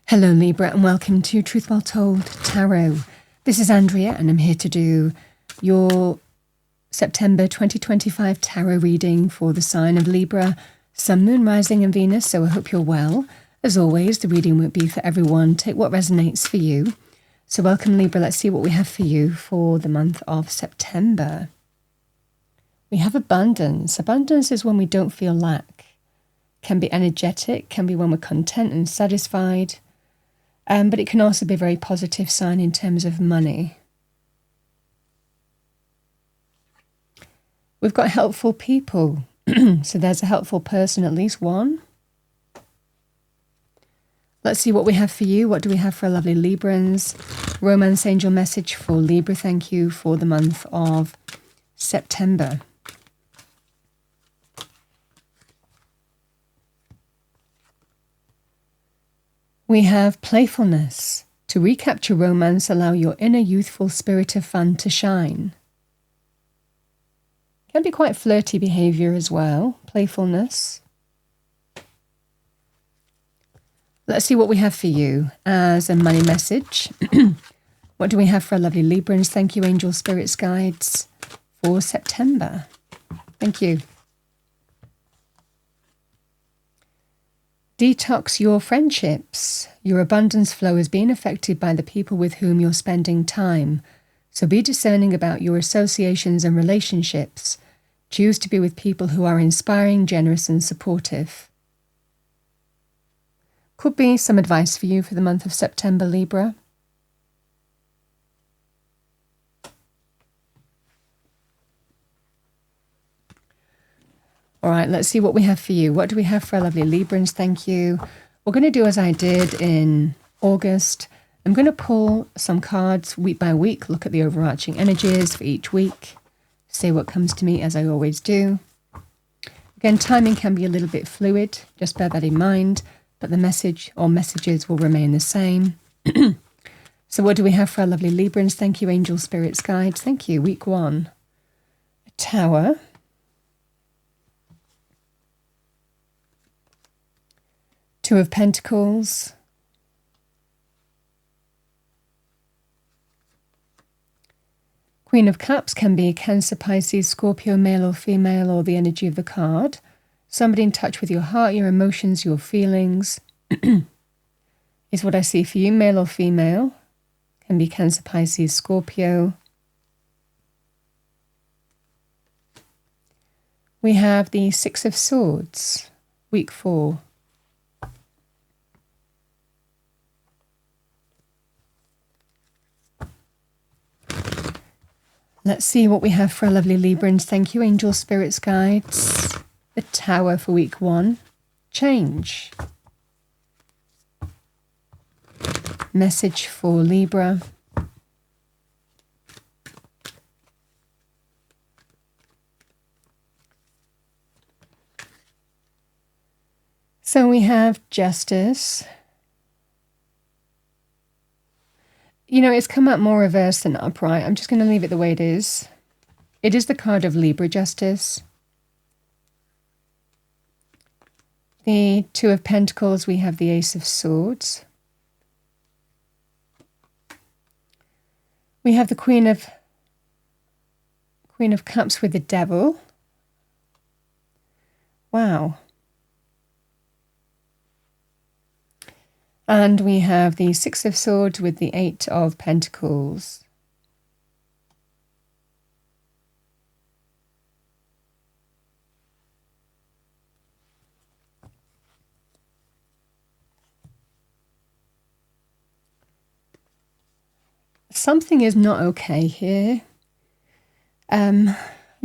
Hello Libra and welcome to Truth Well Told Tarot. This is Andrea and I'm here to do your September 2025 tarot reading for the sign of Libra, Sun, Moon, Rising and Venus, so I hope you're well. As always, the reading won't be for everyone. Take what resonates for you. So welcome Libra, let's see what we have for you for the month of September. We have abundance. Abundance is when we don't feel lack. Can be energetic, can be when we're content and satisfied. But it can also be a very positive sign in terms of money. We've got helpful people. So there's a helpful person, at least one. Let's see what we have for you. What do we have for our lovely Librans? Romance angel message for Libra. Thank you for the month of September. We have playfulness. To recapture romance, allow your inner youthful spirit of fun to shine. Can be quite flirty behaviour as well. Playfulness. Let's see what we have for you as a money message. What do we have for our lovely Librans? Thank you, angel spirits guides, for September. Thank you. Detox your friendships. Your abundance flow is being affected by the people with whom you're spending time. So be discerning about your associations and relationships. Choose to be with people who are inspiring, generous and supportive. Could be some advice for you for the month of September, Libra. All right, let's see what we have for you. What do we have for our lovely Librans? Thank you. We're going to do as I did in August. I'm going to pull some cards week by week, look at the overarching energies for each week, see what comes to me as I always do. Again, timing can be a little bit fluid, just bear that in mind, but the message or messages will remain the same. So what do we have for our lovely Librans? Thank you, angel spirits guides. Thank you. Week 1. A Tower. Two of Pentacles. Queen of Cups can be Cancer, Pisces, Scorpio, male or female, or the energy of the card. Somebody in touch with your heart, your emotions, your feelings is what I see for you, male or female. Can be Cancer, Pisces, Scorpio. We have the Six of Swords, week 4. Let's see what we have for our lovely Librans. Thank you, angel spirits guides. The Tower for week 1. Change. Message for Libra. So we have Justice. You know, it's come out more reverse than upright. I'm just going to leave it the way it is. It is the card of Libra Justice. The Two of Pentacles, we have the Ace of Swords. We have the Queen of Cups with the Devil. Wow. And we have the Six of Swords with the Eight of Pentacles. Something is not okay here.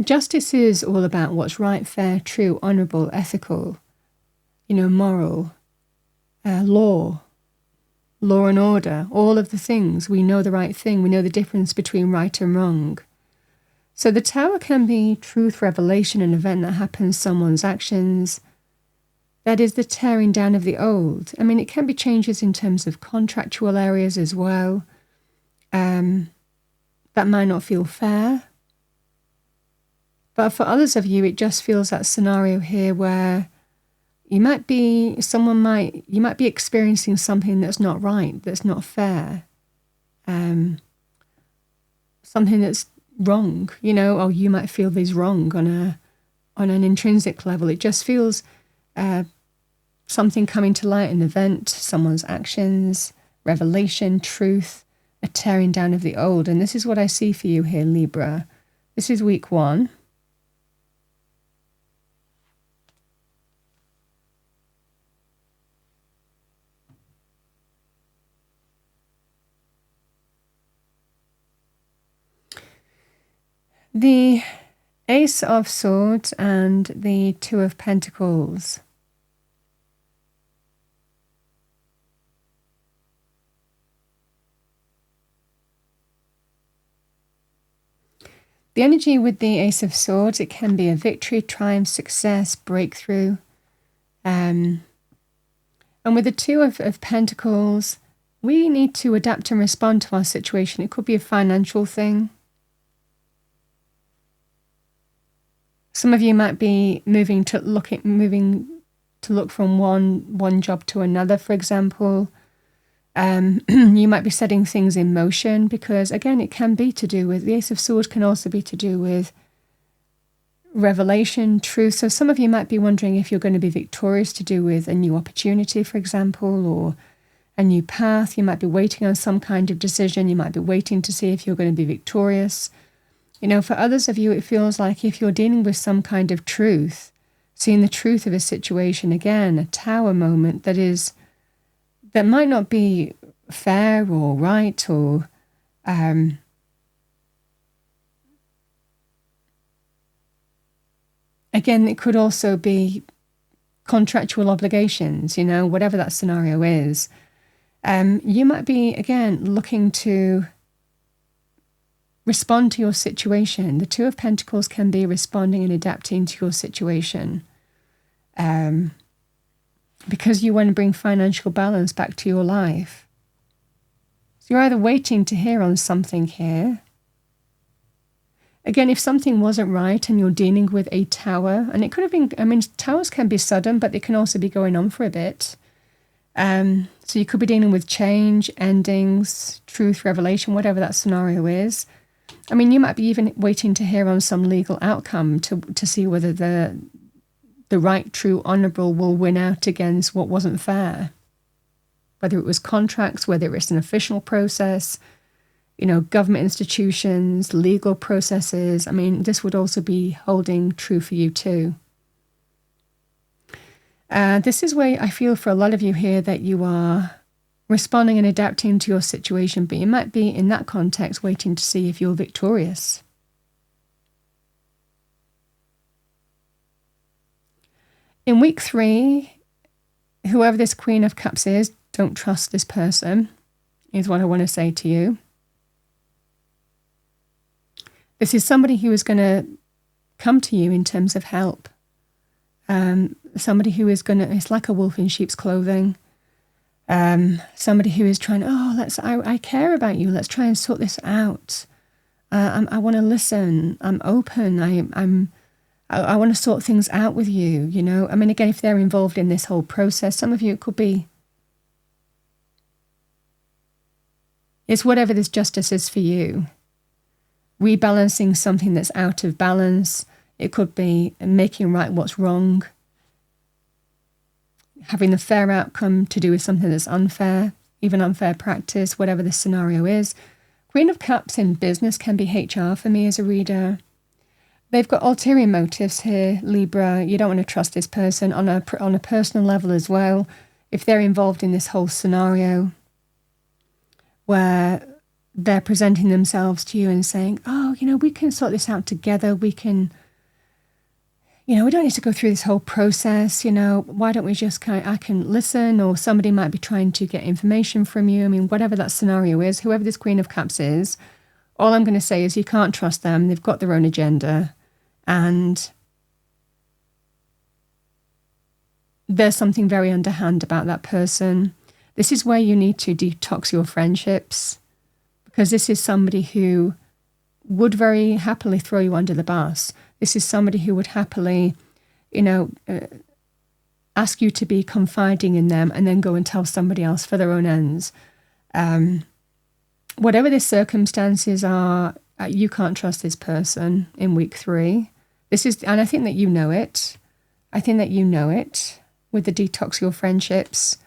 Justice is all about what's right, fair, true, honourable, ethical, moral, law and order, all of the things. We know the right thing. We know the difference between right and wrong. So the Tower can be truth, revelation, an event that happens, someone's actions. That is the tearing down of the old. I mean, it can be changes in terms of contractual areas as well. That might not feel fair. But for others of you, it just feels that scenario here where You might be experiencing something that's not right, that's not fair, something that's wrong, or you might feel there's wrong on an intrinsic level. It just feels something coming to light, an event, someone's actions, revelation, truth, a tearing down of the old. And this is what I see for you here, Libra. This is week 1. The Ace of Swords and the Two of Pentacles. The energy with the Ace of Swords, it can be a victory, triumph, success, breakthrough. And with the Two of Pentacles, we need to adapt and respond to our situation. It could be a financial thing. Some of you might be moving to look from one job to another, for example. You might be setting things in motion because, again, it can be to do with, the Ace of Swords can also be to do with revelation, truth. So some of you might be wondering if you're going to be victorious, to do with a new opportunity, for example, or a new path. You might be waiting on some kind of decision. You might be waiting to see if you're going to be victorious. For others of you, it feels like if you're dealing with some kind of truth, seeing the truth of a situation, again, a tower moment that might not be fair or right, or again, it could also be contractual obligations, whatever that scenario is. You might be, again, looking to respond to your situation. The Two of Pentacles can be responding and adapting to your situation. Because you want to bring financial balance back to your life. So you're either waiting to hear on something here. Again, if something wasn't right and you're dealing with a tower, and it could have been, towers can be sudden, but they can also be going on for a bit. So you could be dealing with change, endings, truth, revelation, whatever that scenario is. You might be even waiting to hear on some legal outcome to see whether the right, true, honourable will win out against what wasn't fair. Whether it was contracts, whether it's an official process, government institutions, legal processes. This would also be holding true for you too. This is where I feel for a lot of you here that you are responding and adapting to your situation, but you might be in that context waiting to see if you're victorious. In week 3, whoever this Queen of Cups is, don't trust this person, is what I want to say to you. This is somebody who is going to come to you in terms of help. Somebody who is it's like a wolf in sheep's clothing. Somebody who is trying, I care about you. Let's try and sort this out. I want to listen. I'm open. I want to sort things out with you, Again, if they're involved in this whole process, some of you, it could be, it's whatever this justice is for you. Rebalancing something that's out of balance. It could be making right what's wrong. Having the fair outcome to do with something that's unfair, even unfair practice, whatever the scenario is. Queen of Cups in business can be HR for me as a reader. They've got ulterior motives here, Libra. You don't want to trust this person on a personal level as well. If they're involved in this whole scenario where they're presenting themselves to you and saying, we can sort this out together. We can, we don't need to go through this whole process. Why don't we just I can listen, or somebody might be trying to get information from you. Whatever that scenario is, whoever this Queen of Cups is, all I'm going to say is you can't trust them. They've got their own agenda. And there's something very underhand about that person. This is where you need to detox your friendships, because this is somebody who would very happily throw you under the bus. This is somebody who would happily, ask you to be confiding in them and then go and tell somebody else for their own ends. Whatever the circumstances are, you can't trust this person in week 3. And I think that you know it. I think that you know it with the detox your friendships.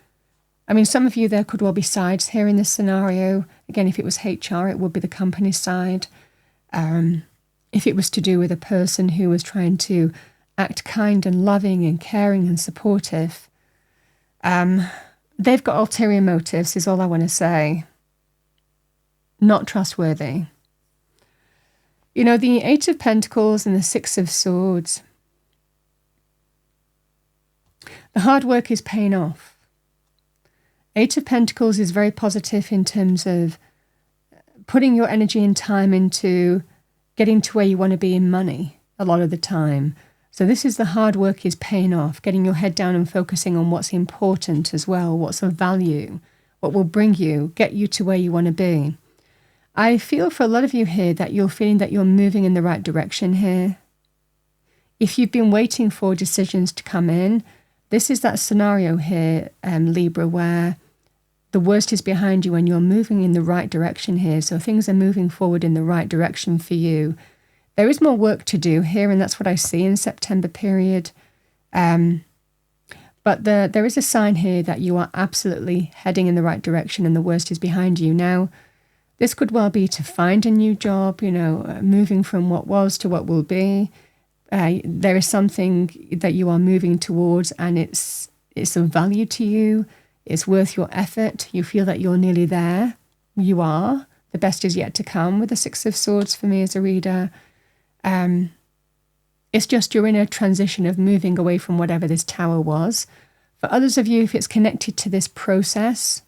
I mean, some of you, there could well be sides here in this scenario. Again, if it was HR, it would be the company side. If it was to do with a person who was trying to act kind and loving and caring and supportive, they've got ulterior motives, is all I want to say. Not trustworthy. You know, the 8 of Pentacles and the 6 of Swords. The hard work is paying off. 8 of Pentacles is very positive in terms of putting your energy and time into getting to where you want to be in money a lot of the time. So this is the hard work is paying off, getting your head down and focusing on what's important as well, what's of value, what will get you to where you want to be. I feel for a lot of you here that you're feeling that you're moving in the right direction here. If you've been waiting for decisions to come in, this is that scenario here, Libra, where the worst is behind you and you're moving in the right direction here. So things are moving forward in the right direction for you. There is more work to do here, and that's what I see in September period. But there is a sign here that you are absolutely heading in the right direction and the worst is behind you. Now, this could well be to find a new job, moving from what was to what will be. There is something that you are moving towards and it's of value to you. It's worth your effort. You feel that you're nearly there. You are. The best is yet to come with the 6 of Swords for me as a reader. It's just you're in a transition of moving away from whatever this Tower was. For others of you, if it's connected to this process,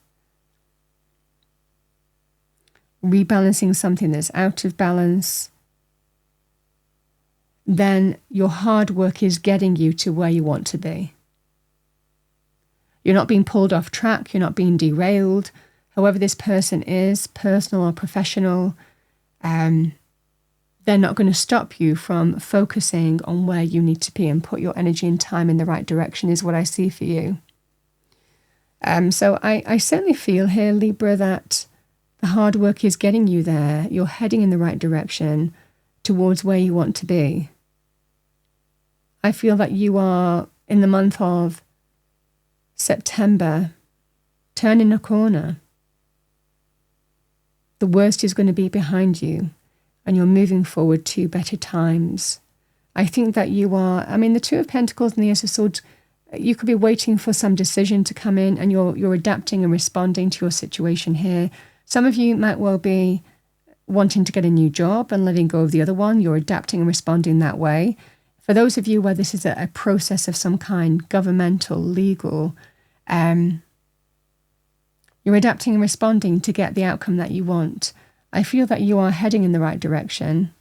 rebalancing something that's out of balance, then your hard work is getting you to where you want to be. You're not being pulled off track. You're not being derailed. However this person is, personal or professional, they're not going to stop you from focusing on where you need to be and put your energy and time in the right direction is what I see for you. So I certainly feel here, Libra, that the hard work is getting you there. You're heading in the right direction towards where you want to be. I feel that you are, in the month of September, turning a corner. The worst is going to be behind you and you're moving forward to better times. I think that you are, the 2 of Pentacles and the Ace of Swords, you could be waiting for some decision to come in and you're adapting and responding to your situation here. Some of you might well be wanting to get a new job and letting go of the other one. You're adapting and responding that way. For those of you where this is a process of some kind, governmental, legal, you're adapting and responding to get the outcome that you want. I feel that you are heading in the right direction.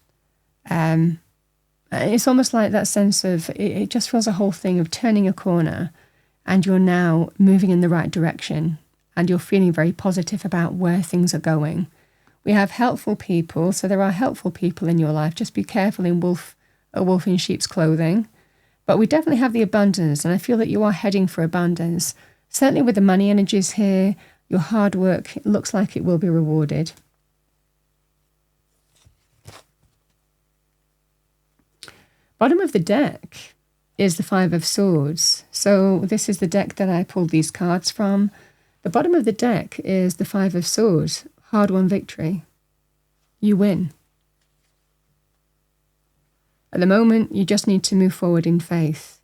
It's almost like that sense of, it just feels a whole thing of turning a corner and you're now moving in the right direction and you're feeling very positive about where things are going. We have helpful people, so there are helpful people in your life. Just be careful in a wolf in sheep's clothing. But we definitely have the abundance, and I feel that you are heading for abundance. Certainly with the money energies here, your hard work, it looks like it will be rewarded. Bottom of the deck is the 5 of Swords. So this is the deck that I pulled these cards from. The bottom of the deck is the 5 of Swords. Hard-won victory. You win. At the moment, you just need to move forward in faith.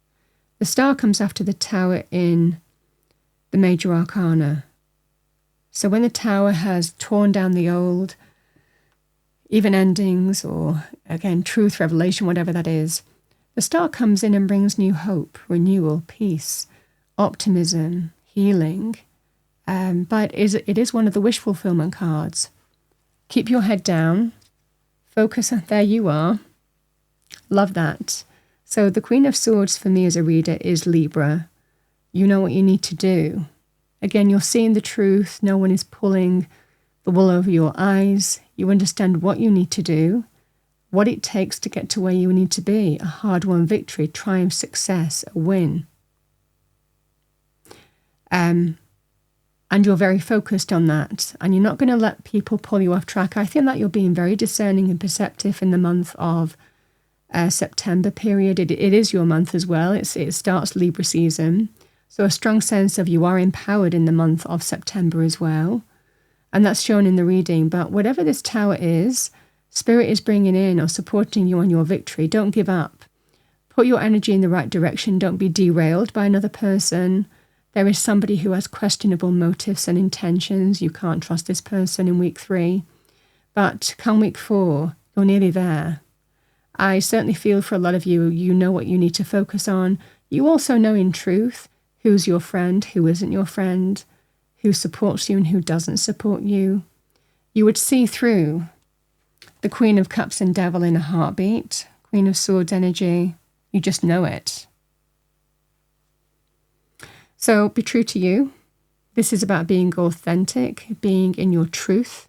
The Star comes after the Tower in the Major Arcana. So when the Tower has torn down the old, even endings, or again, truth, revelation, whatever that is, the Star comes in and brings new hope, renewal, peace, optimism, healing. But it is one of the wish fulfillment cards. Keep your head down. Focus. There you are. Love that. So the Queen of Swords for me as a reader is Libra. You know what you need to do. Again, you're seeing the truth. No one is pulling the wool over your eyes. You understand what you need to do, what it takes to get to where you need to be. A hard-won victory, triumph, success, a win. And you're very focused on that. And you're not going to let people pull you off track. I think that you're being very discerning and perceptive in the month of September period. It is your month as well. It starts Libra season. So a strong sense of you are empowered in the month of September as well. And that's shown in the reading. But whatever this tower is, Spirit is bringing in or supporting you on your victory. Don't give up. Put your energy in the right direction. Don't be derailed by another person. There is somebody who has questionable motives and intentions. You can't trust this person in week 3. But come week 4, you're nearly there. I certainly feel for a lot of you, you know what you need to focus on. You also know in truth who's your friend, who isn't your friend, who supports you and who doesn't support you. You would see through the Queen of Cups and Devil in a heartbeat, Queen of Swords energy. You just know it. So be true to you. This is about being authentic, being in your truth.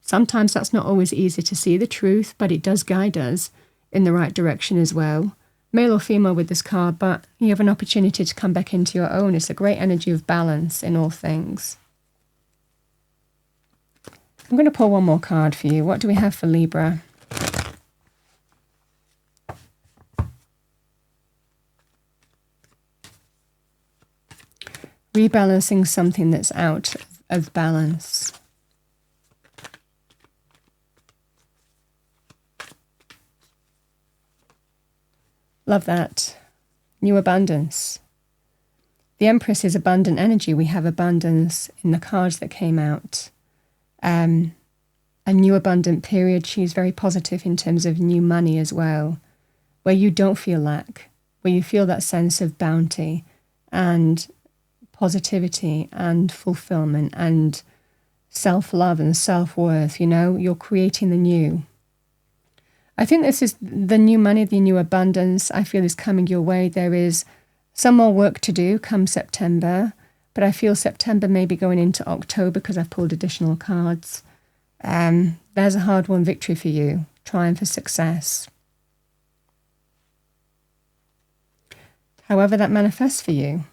Sometimes that's not always easy to see the truth, but it does guide us in the right direction as well. Male or female with this card, but you have an opportunity to come back into your own. It's a great energy of balance in all things. I'm going to pull one more card for you. What do we have for Libra? Rebalancing something that's out of balance. Love that. New abundance. The Empress is abundant energy. We have abundance in the cards that came out. A new abundant period. She's very positive in terms of new money as well, where you don't feel lack, where you feel that sense of bounty and positivity and fulfillment and self-love and self-worth. You know, you're creating the new. I think this is the new money, the new abundance, I feel is coming your way. There is some more work to do come September, but I feel September may be going into October because I've pulled additional cards. There's a hard-won victory for you, trying for success. However that manifests for you.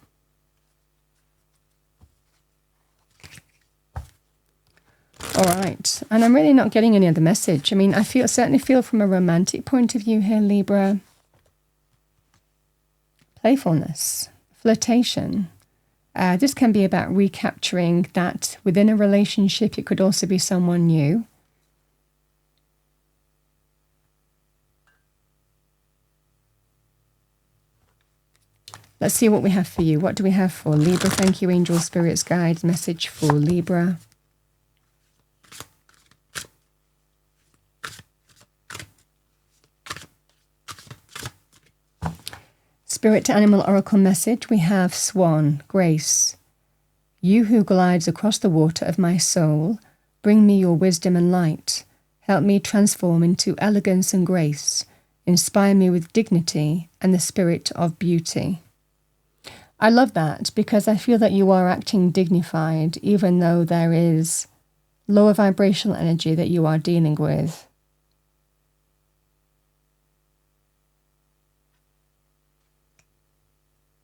All right, and I'm really not getting any other message. I mean, I certainly feel from a romantic point of view here, Libra. Playfulness, flirtation. This can be about recapturing that within a relationship. It could also be someone new. Let's see what we have for you. What do we have for Libra? Thank you, Angel Spirits Guide. Message for Libra. Spirit to Animal Oracle message, we have Swan, Grace. You who glides across the water of my soul, bring me your wisdom and light. Help me transform into elegance and grace. Inspire me with dignity and the spirit of beauty. I love that because I feel that you are acting dignified, even though there is lower vibrational energy that you are dealing with.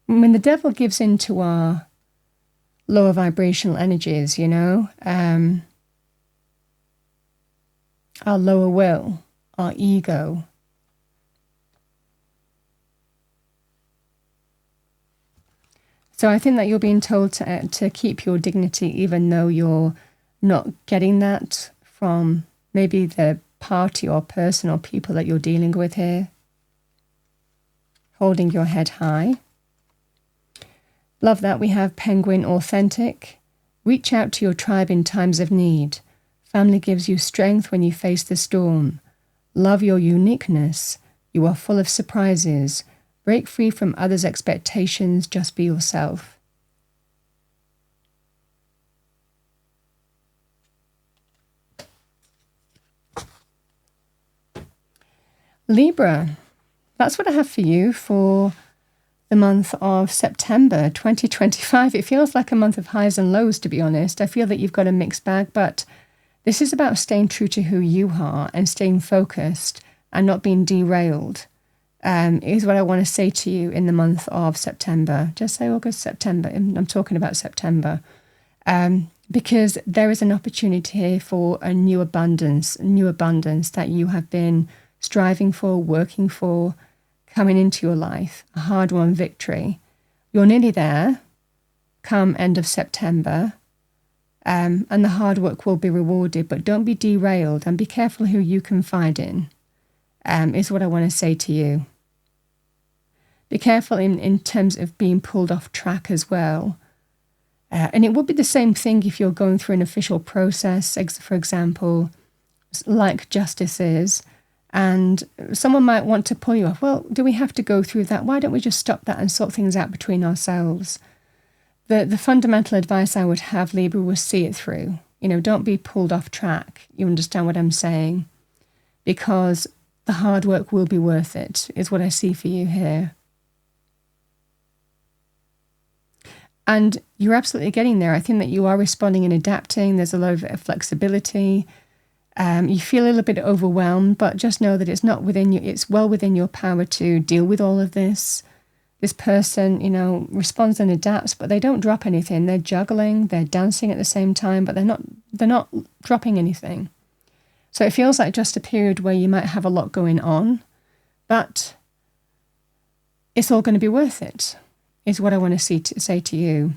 When the devil gives into our lower vibrational energies, you know, our lower will, our ego, so I think that you're being told to keep your dignity, even though you're not getting that from maybe the party or person or people that you're dealing with here. Holding your head high. Love that. We have Penguin Authentic. Reach out to your tribe in times of need. Family gives you strength when you face the storm. Love your uniqueness. You are full of surprises. Break free from others' expectations. Just be yourself. Libra, that's what I have for you for the month of September 2025. It feels like a month of highs and lows, to be honest. I feel that you've got a mixed bag, but this is about staying true to who you are and staying focused and not being derailed. is what I want to say to you in the month of September. Just say August, September. I'm talking about September. Because there is an opportunity here for a new abundance that you have been striving for, working for, coming into your life, a hard-won victory. You're nearly there come end of September, and the hard work will be rewarded, but don't be derailed and be careful who you confide in, is what I want to say to you. Be careful in terms of being pulled off track as well. And it would be the same thing if you're going through an official process, for example, like justice is, and someone might want to pull you off. Well, do we have to go through that? Why don't we just stop that and sort things out between ourselves? The fundamental advice I would have, Libra, was see it through. Don't be pulled off track. You understand what I'm saying? Because the hard work will be worth it, is what I see for you here. And you're absolutely getting there. I think that you are responding and adapting. There's a lot of flexibility. You feel a little bit overwhelmed, but just know that it's not within you. It's well within your power to deal with all of this. This person, responds and adapts, but they don't drop anything. They're juggling, they're dancing at the same time, but they're not dropping anything. So it feels like just a period where you might have a lot going on, but it's all going to be worth it, is what I want to say to you.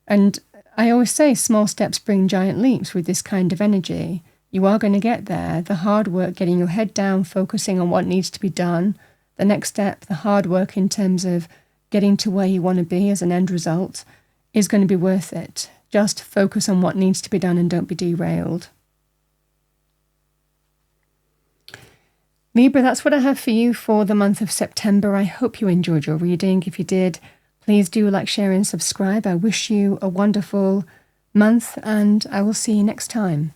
And I always say small steps bring giant leaps with this kind of energy. You are going to get there. The hard work, getting your head down, focusing on what needs to be done. The next step, the hard work in terms of getting to where you want to be as an end result, is going to be worth it. Just focus on what needs to be done and don't be derailed. Libra, that's what I have for you for the month of September. I hope you enjoyed your reading. If you did, please do like, share and subscribe. I wish you a wonderful month and I will see you next time.